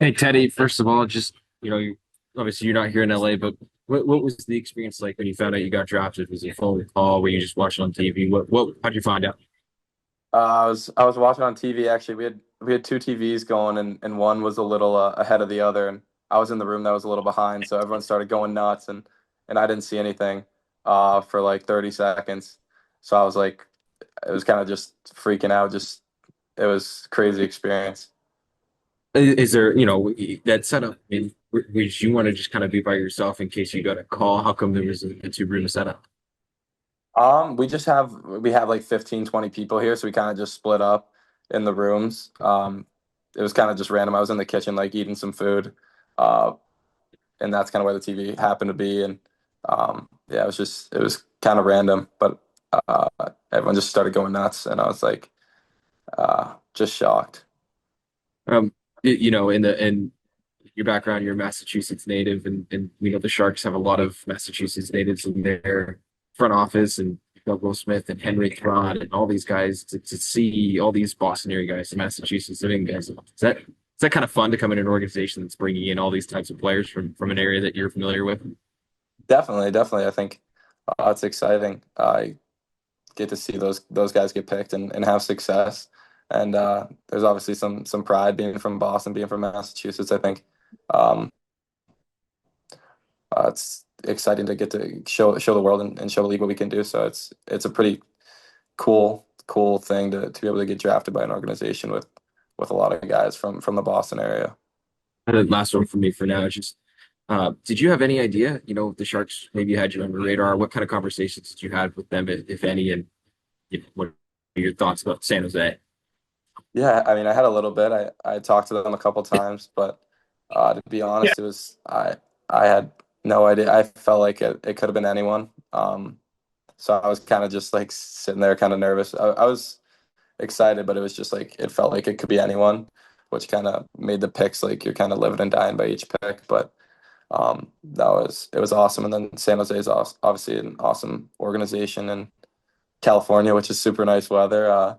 Hey Teddy, first of all, just obviously you're not here in LA, but what was the experience like when you found out you got drafted? Was it a phone call? Were you just watching on TV? How'd you find out? I was watching on TV actually. We had two TVs going and one was a little ahead of the other and I was in the room that was a little behind, so everyone started going nuts and I didn't see anything for like 30 seconds. So I was like it was kind of just freaking out. Just it was crazy experience. Is there, that setup? I mean, would you want to just kind of be by yourself in case you got a call? How come there was a two-room setup? We have like 15, 20 people here, so we kind of just split up in the rooms. It was kind of just random. I was in the kitchen like eating some food. Uh, and that's kind of where the TV happened to be. And yeah, it was kind of random, but uh, everyone just started going nuts, and I was like just shocked. In your background, you're a Massachusetts native, and we know the Sharks have a lot of Massachusetts natives in their front office, and Will Smith and Henry Throd and all these guys to see all these Boston area guys, Massachusetts living guys. Is that kind of fun to come in an organization that's bringing in all these types of players from an area that you're familiar with? Definitely, definitely. I think it's exciting. I get to see those guys get picked and have success. And there's obviously some pride being from Boston, being from Massachusetts. I think um, it's exciting to get to show the world and show the league what we can do. So it's a pretty cool thing to be able to get drafted by an organization with a lot of guys from the Boston area. And the last one for me for now is just, did you have any idea, if the Sharks maybe had you on the radar? What kind of conversations did you have with them, if any, and what are your thoughts about San Jose? Yeah, I mean, I had a little bit. I talked to them a couple times, but to be honest, I had no idea. I felt like it could have been anyone. So I was kind of just like sitting there, kind of nervous. I was excited, but it was just like it felt like it could be anyone, which kind of made the picks like you're kind of living and dying by each pick. But that was it was awesome. And then San Jose is obviously an awesome organization in California, which is super nice weather.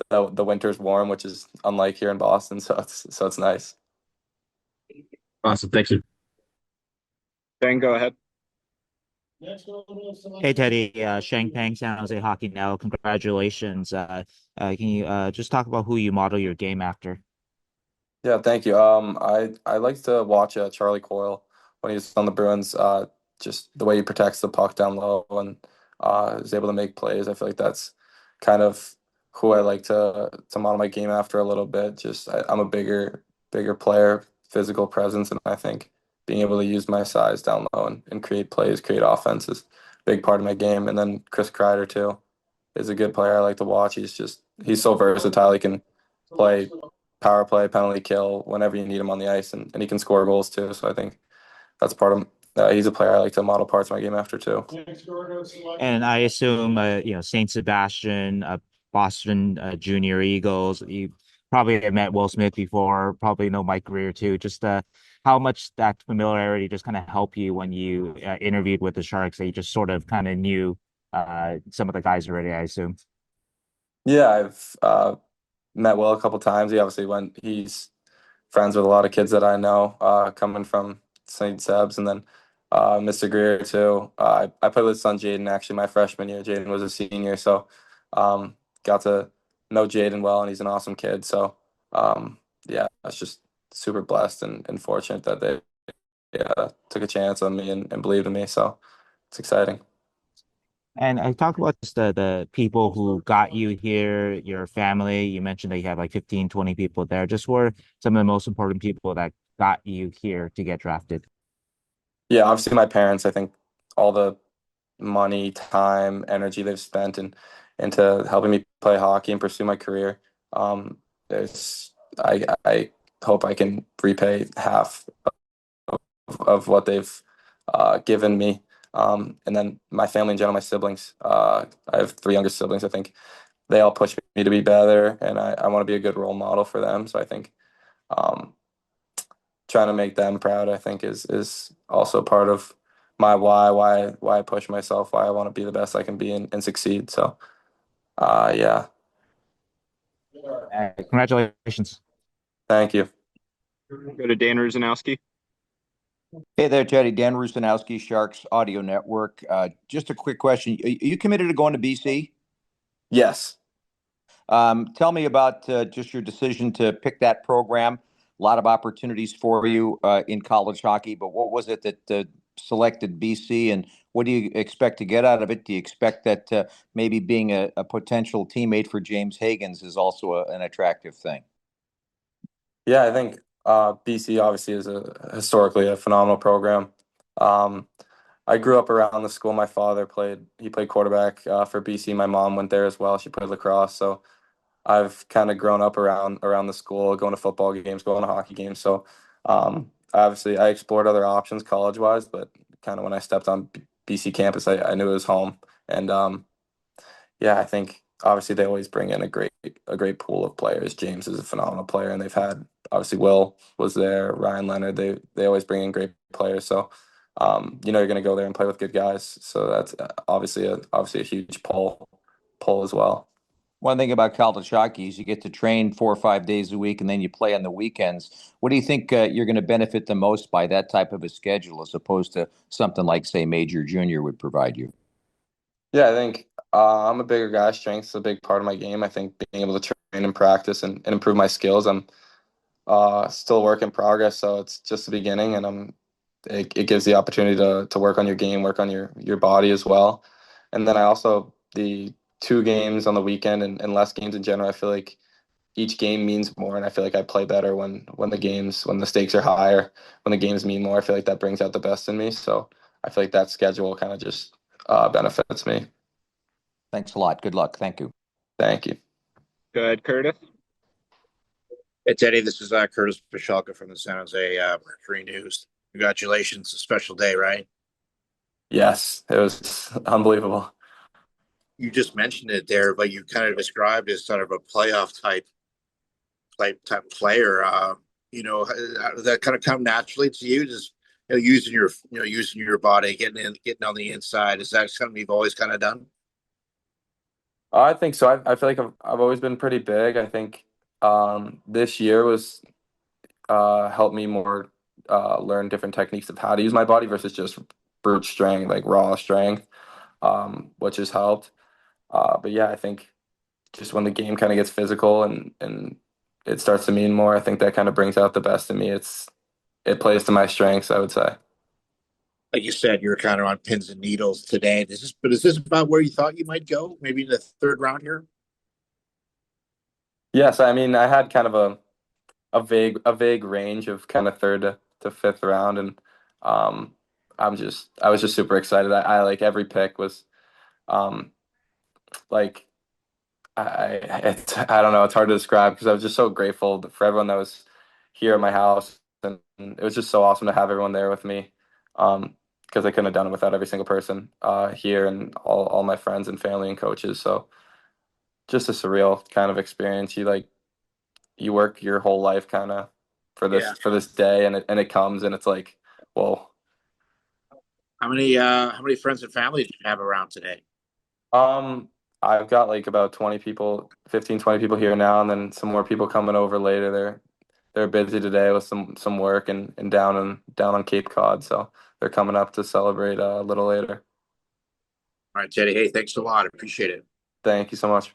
The winter's warm, which is unlike here in Boston, so it's nice. Awesome. Thanks. Ben, go ahead. Hey Teddy, Shang Peng, San Jose Hockey Now. Congratulations. Can you just talk about who you model your game after? Yeah, thank you. I like to watch Charlie Coyle when he's on the Bruins. Just the way he protects the puck down low and is able to make plays. I feel like that's kind of who I like to model my game after a little bit. I'm a bigger player, physical presence, and I think being able to use my size down low and create plays, create offense is a big part of my game. And then Chris Kreider too is a good player I like to watch. He's so versatile. He can play power play, penalty kill, whenever you need him on the ice, and he can score goals too. So I think that's part of he's a player I like to model parts of my game after too. And I assume, Saint Sebastian, Boston Junior Eagles. You probably have met Will Smith before, probably know Mike Greer too. Just how much that familiarity just kind of helped you when you interviewed with the Sharks. That you just sort of kind of knew some of the guys already, I assume. Yeah, I've met Will a couple times. He's friends with a lot of kids that I know, coming from St. Seb's, and then Mr. Greer too. I played with his son Jaden actually my freshman year. Jaden was a senior, so got to know Jaden well, and he's an awesome kid. So yeah, I was just super blessed and fortunate that they took a chance on me and believed in me. So it's exciting. And I talked about just the people who got you here, your family. You mentioned that you have like 15, 20 people there. Just were some of the most important people that got you here to get drafted. Yeah, obviously my parents. I think all the money, time, energy they've spent into helping me play hockey and pursue my career. There's I hope I can repay half of what they've given me. And then my family in general, my siblings. I have three younger siblings. I think they all push me to be better, and I want to be a good role model for them. So I think um, trying to make them proud, I think, is also part of my why I push myself, why I want to be the best I can be and succeed. So yeah, Congratulations. thank you. Go to Dan Ruzanowski. Hey there, Teddy. Dan Rusanowski, Sharks Audio Network. Just a quick question. Are you committed to going to BC? Yes. Tell me about just your decision to pick that program. A lot of opportunities for you in college hockey, but what was it that selected BC, and what do you expect to get out of it? Do you expect that maybe being a potential teammate for James Higgins is also an attractive thing? Yeah, I think BC obviously is historically a phenomenal program. Um, I grew up around the school. My father played quarterback for BC. My mom went there as well. She played lacrosse. So I've kind of grown up around the school, going to football games, going to hockey games. So obviously I explored other options college wise, but kind of when I stepped on BC campus, I knew it was home. And yeah, I think obviously they always bring in a great pool of players. James is a phenomenal player, and they've had obviously Will was there, Ryan Leonard. They always bring in great players. So you're going to go there and play with good guys. So that's obviously a huge pull as well. One thing about college hockey is you get to train 4 or 5 days a week, and then you play on the weekends. What do you think you're going to benefit the most by that type of a schedule, as opposed to something like, say, Major Junior would provide you? Yeah, I think I'm a bigger guy. Strength's a big part of my game. I think being able to train and practice and improve my skills. I'm still a work in progress, so it's just the beginning, and it gives the opportunity to work on your game, work on your body as well. And then I also the 2 games on the weekend and less games in general. I feel like each game means more, and I feel like I play better when the stakes are higher, when the games mean more. I feel like that brings out the best in me. So I feel like that schedule kind of just benefits me. Thanks a lot. Good luck. Thank you. Thank you. Go ahead, Curtis. It's Eddie. This is Curtis Pashalka from the San Jose Mercury News. Congratulations. A special day, right? Yes, it was unbelievable. You just mentioned it there, but you kind of described as sort of a playoff type player. Does that kind of come naturally to you? Just using your body, getting on the inside. Is that something you've always kind of done? I think so. I feel like I've always been pretty big. I think this year was helped me more learn different techniques of how to use my body versus just brute strength, like raw strength, which has helped. But yeah, I think just when the game kind of gets physical and it starts to mean more, I think that kind of brings out the best in me. It plays to my strengths, I would say. Like you said, you're kind of on pins and needles today. Is this about where you thought you might go? Maybe in the third round here? Yes, I mean I had kind of a vague range of kind of third to fifth round, and um, I was just super excited. I like every pick was um, like I don't know, it's hard to describe because I was just so grateful for everyone that was here at my house, and it was just so awesome to have everyone there with me. Because I couldn't have done it without every single person here and all my friends and family and coaches. So just a surreal kind of experience. You work your whole life kind of for this Yeah. for this day, and it comes and it's like, whoa. How many friends and family do you have around today? Um, I've got like about 20 people, 15, 20 people here now, and then some more people coming over later. They're busy today with some work and down on Cape Cod, so they're coming up to celebrate a little later. All right, Teddy. Hey, thanks a lot. Appreciate it. Thank you so much.